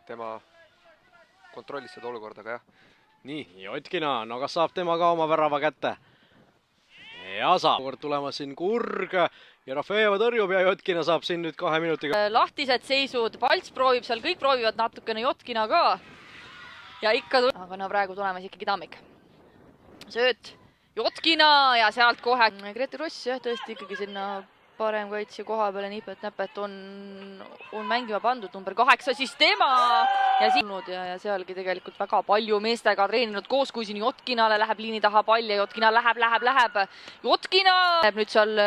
tema kontrollis seda olukorda, aga jah. Nii. Jotkina, no kas saab tema ka oma värava kätte? Ja saab. Kord tulema siin Kurg ja Rafeeva tõrjub ja Jotkina saab siin nüüd 2 minutiga. Lahtised seisud, Palts proovib seal, kõik proovivad natukene, Jotkina ka. Ja ikka aga no praegu tulemas ikkagi Tammik. Sööt, Jotkina ja sealt kohe. Grete Ross jah, tõesti ikkagi sinna parem kaitse koha peale nipet-näpet on mängima pandud, number 8 siis tema ja sealgi tegelikult väga palju meestega treeninud koos, kui siin Jotkinale läheb liini taha pall ja Jotkina läheb. Jotkina läheb nüüd seal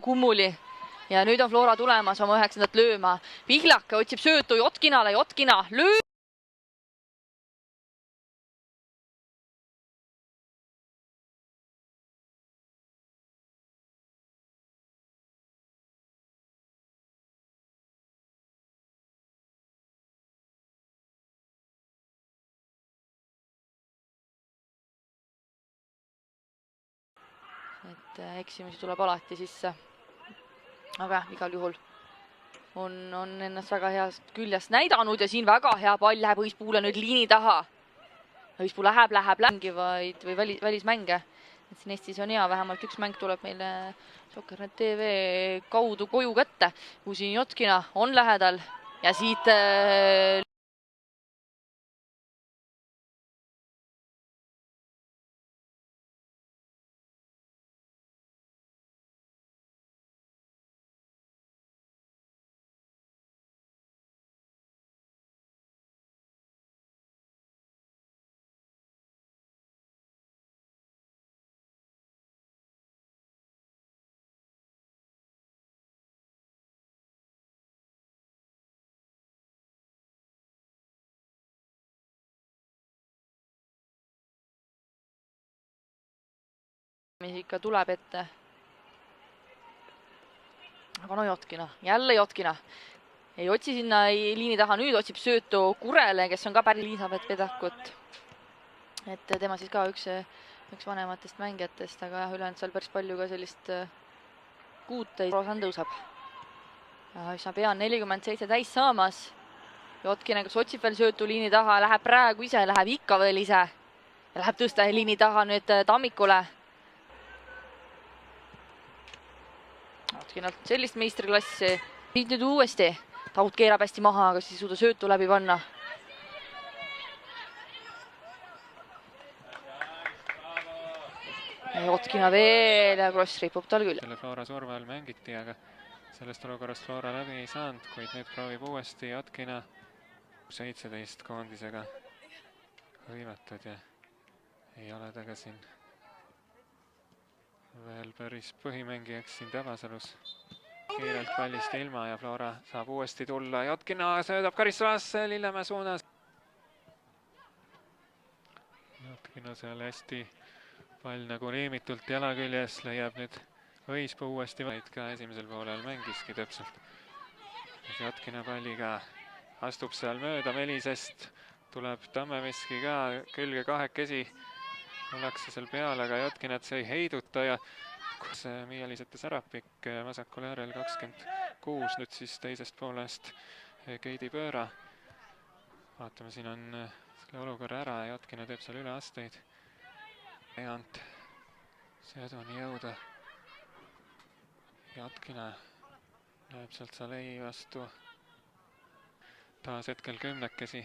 kummuli ja nüüd on Flora tulemas oma 9. lööma. Pihlak otsib söötu Jotkinale, Jotkina lööb. Et eksimusi tuleb alati sisse. Aga igal juhul on ennast väga heast küljest näidanud ja siin väga hea pall läheb Õispuule nüüd liini taha. Õispuu läheb mängivaid või välismänge. Et siin Eestis on hea, vähemalt üks mäng tuleb meile Soccernet TV kaudu koju kätte, kui siin Jotkina on lähedal ja siit mis ikka tuleb ette. Aga no Jotkina, jälle Jotkina. Ei otsi sinna liini taha, nüüd otsib söötu Kurele, kes on ka päris Elisabeth Vedakut. Et tema siis ka üks vanematest mängijatest, aga jah, ülejäänud seal päris palju ka sellist kuuteid. Rosan tõusab. Üsna pea 47 täis saamas. Jotkina, kes otsib veel söötu liini taha, läheb praegu ise, läheb ikka veel ise. Ja läheb tõsta liini taha nüüd Tammikule. Jotkinalt sellist meistriklassi. Siit nüüd uuesti. Taut keerab hästi maha, aga siis ei suuda söötu läbi panna. Jotkina veel ja Kross ripub tal küll. Selle Flora surve all mängiti, aga sellest olukorrast Flora läbi ei saanud, kuid nüüd proovib uuesti Jotkina 17 koondisega hõivatud ja ei ole taga siin veel päris põhimängijaks siin Tabasalus. Kiirelt pallist ilma ja Flora saab uuesti tulla. Jotkina söödab karistavasse Lillemäe suunas. Jotkina seal hästi pall nagu liimitult jala küljes, leiab nüüd Õispuu uuesti vaid ka esimesel poolel mängiski täpselt. Jotkina palliga astub seal mööda Melisest, tuleb Tammeveski ka külge kahekesi. Ollakse seal peale, aga Jotkinat see ei heiduta ja Miielisete Sarapik vasakul äärel 26, nüüd siis teisest poolest Keidi Pööra. Vaatame, siin on selle olukorra ära ja Jotkina teeb seal üleasteid. Eant Seduni jõuda. Jotkina läheb sealt Salei vastu. Taas hetkel 10-kesi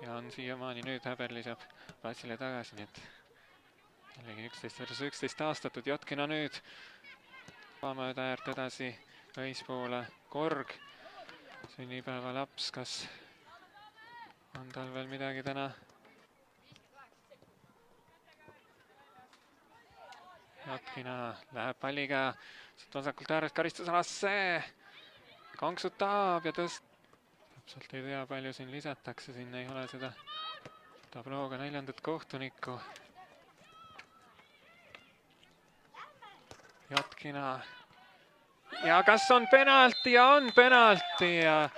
ja on siiamaani nüüd Häberli saab platsile tagasi, nii et jällegi 11 aastatud Jotkina nüüd mööda äärt edasi Õispoole. Korg, sünnipäeva laps, kas on tal veel midagi täna? Jotkina läheb palliga vasakult äärest karistusalasse, konksutab ja täpselt ei tea, palju siin lisatakse, siin ei ole seda tablooga 4. kohtunikku. Jotkina ja kas on penalti ja on penalti ja